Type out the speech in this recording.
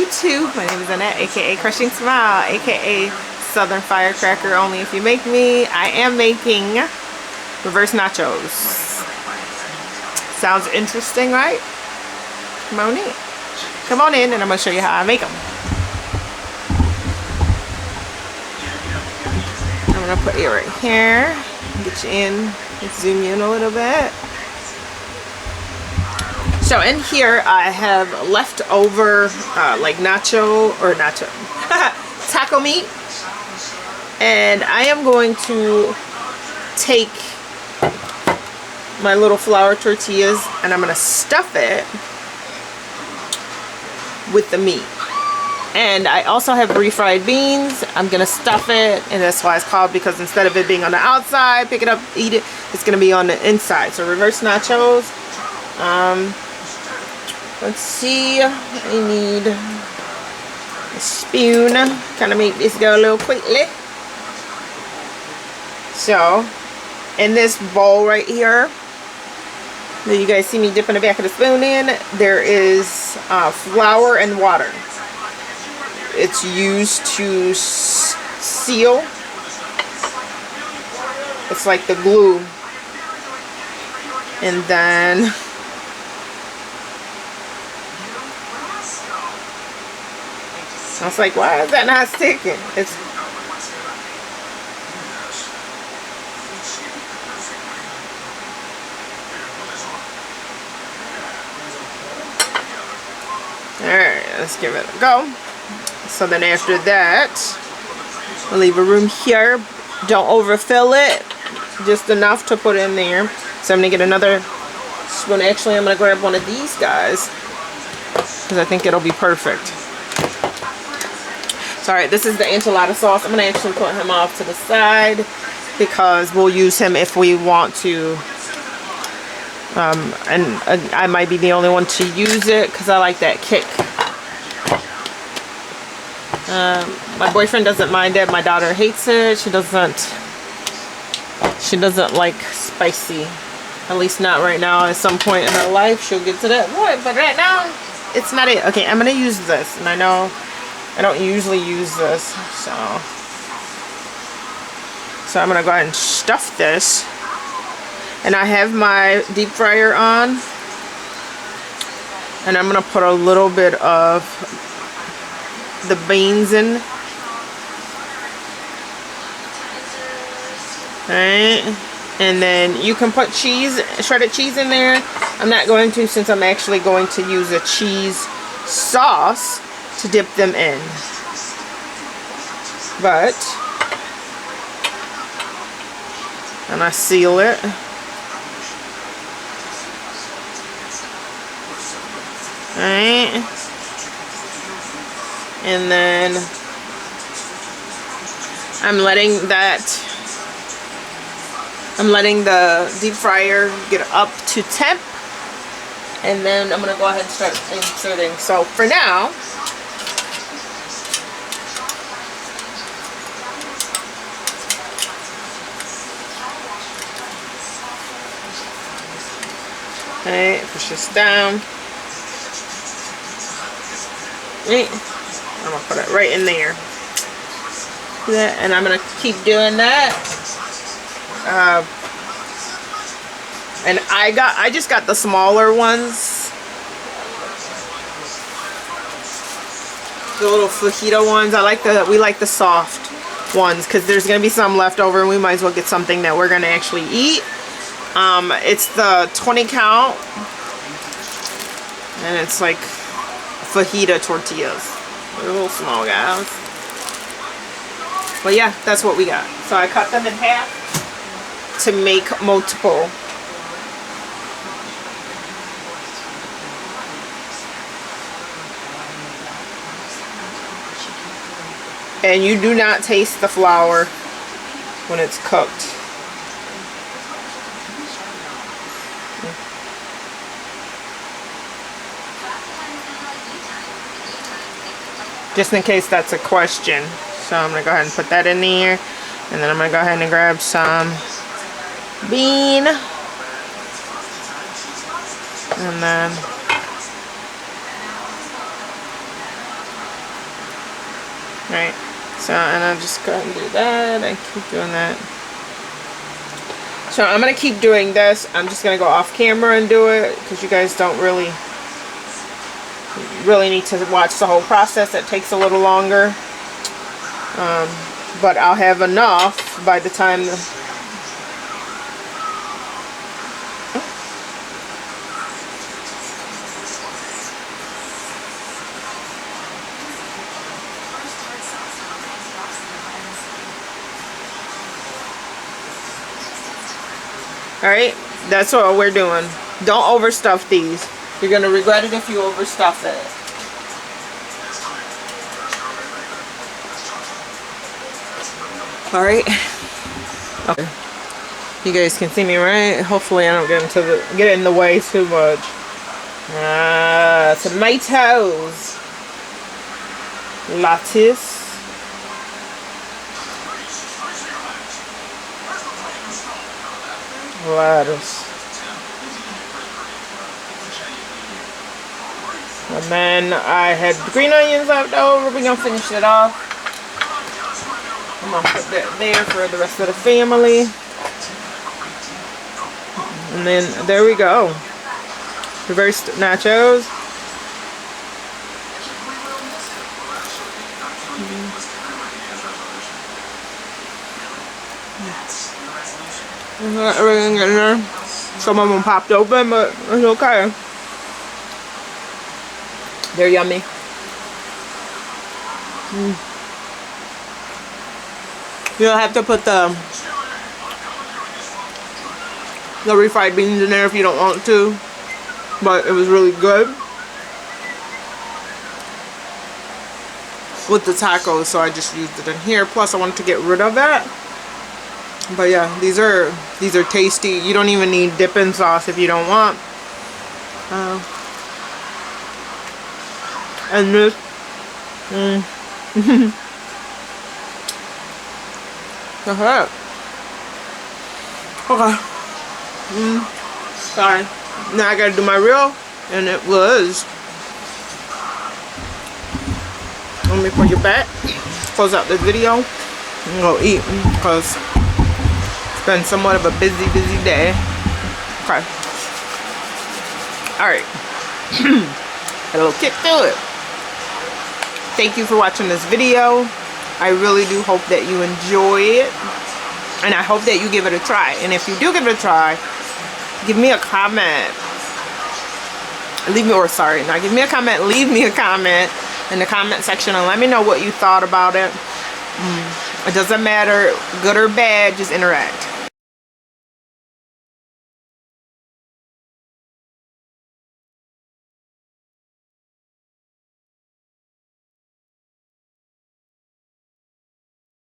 YouTube. My name is Annette, aka Crushing Smile, aka Southern Firecracker Only If You Make Me. I am making reverse nachos. Sounds interesting, right? Come on in. Come on in and I'm going to show you how I make them. I'm going to put you right here. Get you in. Let's zoom you in a little bit. So in here I have leftover like taco meat, and I am going to take my little flour tortillas and I'm going to stuff it with the meat. And I also have refried beans. I'm going to stuff it, and that's why it's called, because instead of it being on the outside, pick it up, eat it, it's going to be on the inside. So reverse nachos. Let's see, I need a spoon, kind of make this go a little quickly. So, in this bowl right here, that you guys see me dipping the back of the spoon in, there is flour and water. It's used to seal. It's like the glue. And then I was like, why is that not sticking? It's alright, let's give it a go. So then after that, I'll leave a room here. Don't overfill it, just enough to put in there. So I'm gonna get another spoon. Actually, I'm gonna grab one of these guys because I think it'll be perfect. Alright, this is the enchilada sauce. I'm going to actually put him off to the side because we'll use him if we want to. And I might be the only one to use it because I like that kick. My boyfriend doesn't mind it. My daughter hates it. She doesn't like spicy. At least not right now. At some point in her life, she'll get to that point. But right now, it's not it. Okay, I'm going to use this. And I know I don't usually use this, so I'm going to go ahead and stuff this. And I have my deep fryer on. And I'm going to put a little bit of the beans in. Alright. And then you can put cheese, shredded cheese in there. I'm not going to, since I'm actually going to use a cheese sauce to dip them in. But and I seal it. Alright. And then I'm letting the deep fryer get up to temp. And then I'm going to go ahead and start inserting. So for now, okay, push this down. Right. I'm going to put it right in there. And I'm going to keep doing that. And I just got the smaller ones. The little fajita ones. We like the soft ones because there's going to be some left over and we might as well get something that we're going to actually eat. It's the 20 count, and it's like fajita tortillas. They're little small guys. But yeah, that's what we got. So I cut them in half to make multiple. And you do not taste the flour when it's cooked. Just in case that's a question. So I'm going to go ahead and put that in there. And then I'm going to go ahead and grab some bean. And then Right. So, and I'll just go ahead and do that. I keep doing that. So I'm going to keep doing this. I'm just going to go off camera and do it because you guys don't really need to watch the whole process. It takes a little longer. But I'll have enough by the time Alright, that's what we're doing. Don't overstuff these. You're going to regret it if you overstuff it. Alright. Okay. You guys can see me, right? Hopefully I don't get in the way too much. Tomatoes. Lettuce. Lettuce. And then I had green onions left over. We're gonna finish it off. I'm gonna put that there for the rest of the family. And then there we go. Reversed nachos. Everything in there. Some of them popped open, but it's okay. They're yummy. You don't have to put the refried beans in there if you don't want to, but it was really good with the tacos, so I just used it in here. Plus I wanted to get rid of that. But yeah, these are tasty. You don't even need dipping sauce if you don't want. And this, okay. Sorry. Now I gotta do my reel, and it was. Let me put you back. Close out this video and go eat because it's been somewhat of a busy day. Okay. All right. A little kick to it. Thank you for watching this video. I really do hope that you enjoy it, and I hope that you give it a try. And if you do give it a try, give me a comment. Leave me a comment. Leave me a comment in the comment section and let me know what you thought about it. It doesn't matter, good or bad, just interact.